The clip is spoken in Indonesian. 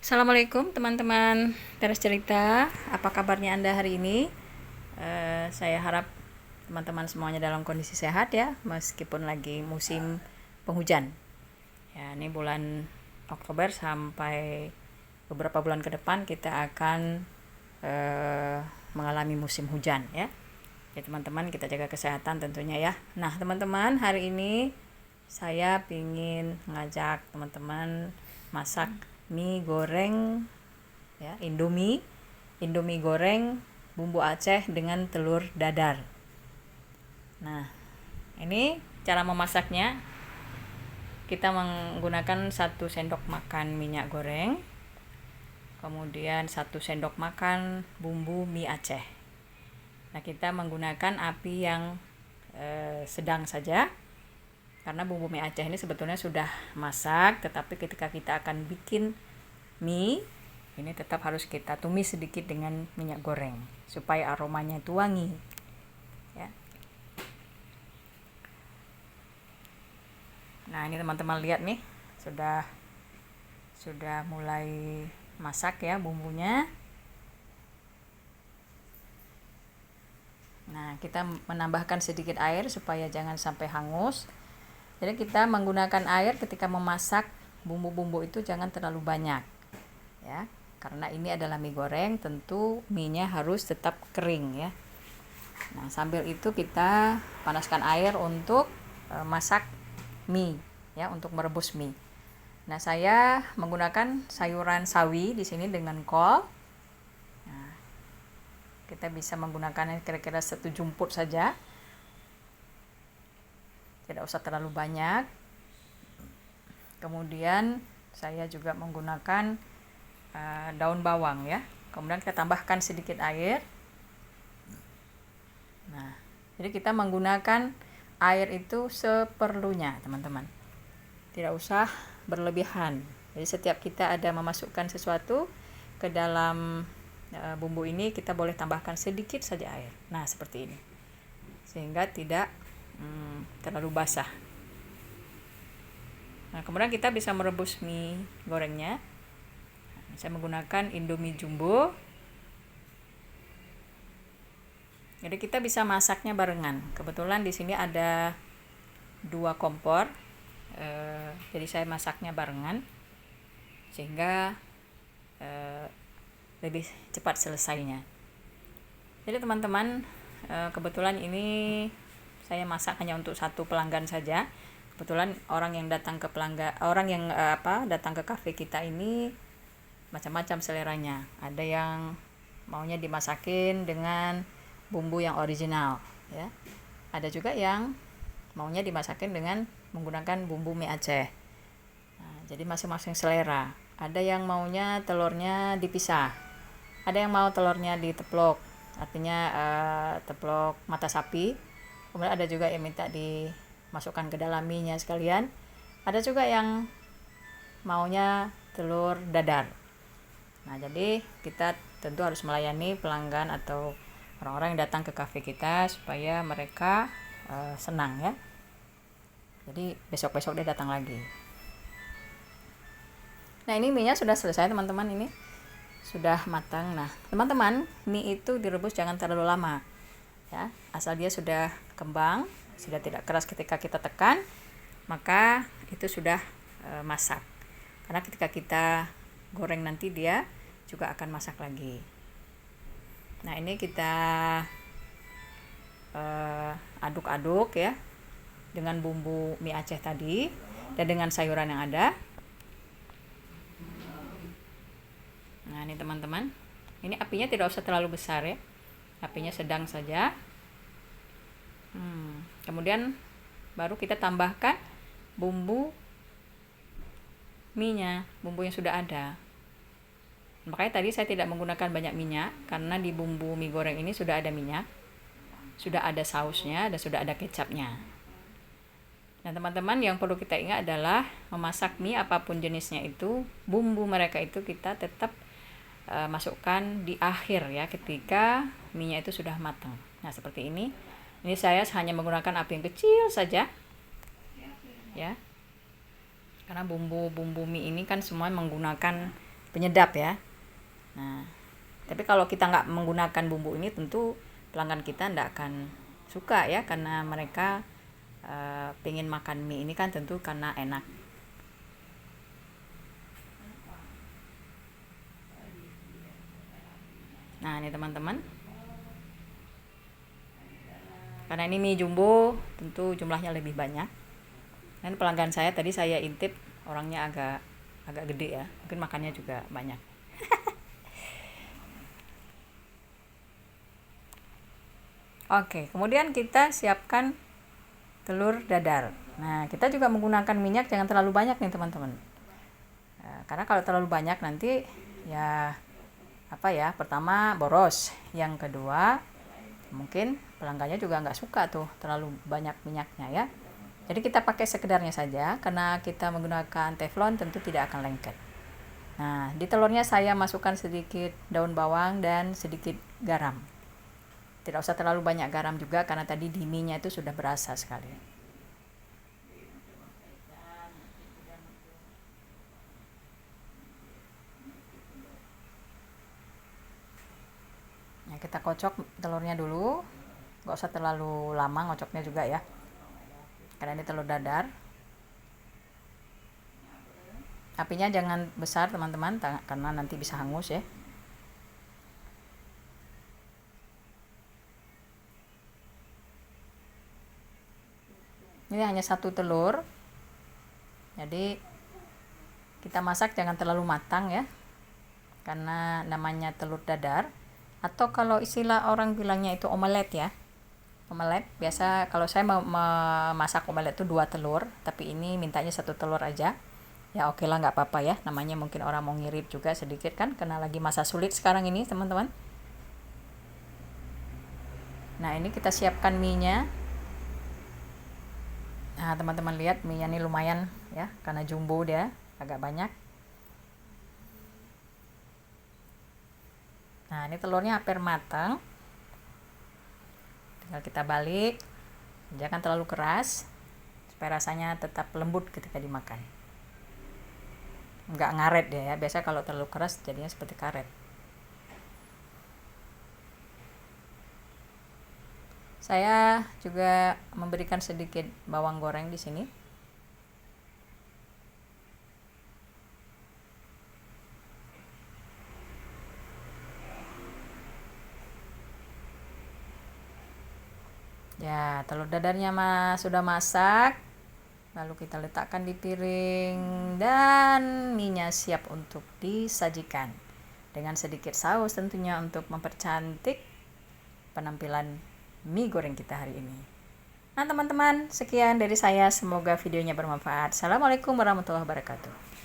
Assalamualaikum teman-teman Teras Cerita. Apa kabarnya Anda hari ini? Saya harap teman-teman semuanya dalam kondisi sehat ya, meskipun lagi musim penghujan. Ya, ini bulan Oktober sampai beberapa bulan ke depan kita akan mengalami musim hujan ya. Ya teman-teman, kita jaga kesehatan tentunya ya. Nah teman-teman, hari ini saya ingin ngajak teman-teman masak mie goreng ya, Indomie goreng bumbu Aceh dengan telur dadar. Nah, ini cara memasaknya. Kita menggunakan 1 sendok makan minyak goreng, kemudian 1 sendok makan bumbu mie Aceh. Nah, kita menggunakan api yang sedang saja, karena bumbu mie Aceh ini sebetulnya sudah masak, tetapi ketika kita akan bikin mie ini tetap harus kita tumis sedikit dengan minyak goreng supaya aromanya itu wangi ya. Nah, ini teman-teman lihat nih, sudah mulai masak ya bumbunya. Nah, kita menambahkan sedikit air supaya jangan sampai hangus. Jadi kita menggunakan air ketika memasak bumbu-bumbu itu jangan terlalu banyak ya, karena ini adalah mie goreng, tentu mie-nya harus tetap kering ya. Nah, sambil itu kita panaskan air untuk masak mie ya, untuk merebus mie. Nah, saya menggunakan sayuran sawi di sini dengan kol. Nah, kita bisa menggunakan kira-kira 1 jumput saja, tidak usah terlalu banyak. Kemudian saya juga menggunakan daun bawang ya. Kemudian kita tambahkan sedikit air. Nah, jadi kita menggunakan air itu seperlunya teman-teman, tidak usah berlebihan. Jadi setiap kita ada memasukkan sesuatu ke dalam bumbu ini, kita boleh tambahkan sedikit saja air. Nah, seperti ini, sehingga tidak terlalu basah. Nah, kemudian kita bisa merebus mie gorengnya. Saya menggunakan Indomie jumbo. Jadi kita bisa masaknya barengan. Kebetulan di sini ada 2 kompor. Jadi saya masaknya barengan sehingga lebih cepat selesainya. Jadi teman-teman, kebetulan ini saya masak hanya untuk 1 pelanggan saja. Kebetulan orang yang datang ke datang ke kafe kita ini macam-macam seleranya. Ada yang maunya dimasakin dengan bumbu yang original ya. Ada juga yang maunya dimasakin dengan menggunakan bumbu mie Aceh. Nah, jadi masing-masing selera. Ada yang maunya telurnya dipisah. Ada yang mau telurnya diteplok, artinya teplok mata sapi. Kemudian ada juga yang minta dimasukkan ke dalam mie-nya sekalian. Ada juga yang maunya telur dadar. Nah, jadi kita tentu harus melayani pelanggan atau orang-orang yang datang ke kafe kita supaya mereka senang ya. Jadi besok-besok dia datang lagi. Nah, ini mie-nya sudah selesai teman-teman, ini sudah matang. Nah, teman-teman, mie itu direbus jangan terlalu lama ya, asal dia sudah kembang, sudah tidak keras ketika kita tekan, maka itu sudah masak. Karena ketika kita goreng nanti dia juga akan masak lagi. Nah, ini kita aduk-aduk ya dengan bumbu mie Aceh tadi dan dengan sayuran yang ada. Nah, ini teman-teman, ini apinya tidak usah terlalu besar ya, apinya sedang saja. Kemudian baru kita tambahkan bumbu mie-nya, bumbu yang sudah ada. Makanya tadi saya tidak menggunakan banyak minyak, karena di bumbu mie goreng ini sudah ada minyak, sudah ada sausnya, dan sudah ada kecapnya. Nah, teman-teman, yang perlu kita ingat adalah memasak mie apapun jenisnya itu, bumbu mereka itu kita tetap masukkan di akhir ya, ketika mie-nya itu sudah matang. Nah, seperti ini. Ini saya hanya menggunakan api yang kecil saja ya, karena bumbu-bumbu mie ini kan semua menggunakan penyedap ya. Nah, tapi kalau kita nggak menggunakan bumbu ini, tentu pelanggan kita nggak akan suka ya, karena mereka pengen makan mie ini kan tentu karena enak. Nah, ini teman-teman, karena ini mie jumbo tentu jumlahnya lebih banyak, dan pelanggan saya tadi saya intip orangnya agak gede ya, mungkin makannya juga banyak. Oke, kemudian kita siapkan telur dadar. Nah, kita juga menggunakan minyak jangan terlalu banyak nih teman-teman. Karena kalau terlalu banyak nanti ya pertama boros, yang kedua mungkin pelanggannya juga nggak suka tuh terlalu banyak minyaknya ya. Jadi kita pakai sekedarnya saja, karena kita menggunakan teflon tentu tidak akan lengket. Nah, di telurnya saya masukkan sedikit daun bawang dan sedikit garam. Tidak usah terlalu banyak garam juga, karena tadi di mie-nya itu sudah berasa sekali. Nah, kita kocok telurnya dulu, nggak usah terlalu lama ngocoknya juga ya, karena ini telur dadar. Apinya jangan besar teman-teman, karena nanti bisa hangus ya. Ini hanya satu telur, jadi kita masak jangan terlalu matang ya, karena namanya telur dadar. Atau kalau istilah orang bilangnya itu omelet ya, omelet. Biasa kalau saya memasak omelet itu 2 telur, tapi ini mintanya 1 telur aja. Ya oke lah, nggak apa-apa ya, namanya mungkin orang mau ngirit juga sedikit kan, karena lagi masa sulit sekarang ini teman-teman. Nah, ini kita siapkan mie-nya. Nah, teman-teman lihat mie-nya ini lumayan ya, karena jumbo dia agak banyak. Nah, ini telurnya hampir matang. Tinggal kita balik. Jangan terlalu keras, supaya rasanya tetap lembut ketika dimakan. Nggak ngaret deh ya, biasa kalau terlalu keras jadinya seperti karet. Saya juga memberikan sedikit bawang goreng di sini. Ya, telur dadarnya sudah masak. Lalu kita letakkan di piring, dan mie-nya siap untuk disajikan. Dengan sedikit saus tentunya untuk mempercantik penampilan mie goreng kita hari ini. Nah teman-teman, sekian dari saya, semoga videonya bermanfaat. Assalamualaikum warahmatullahi wabarakatuh.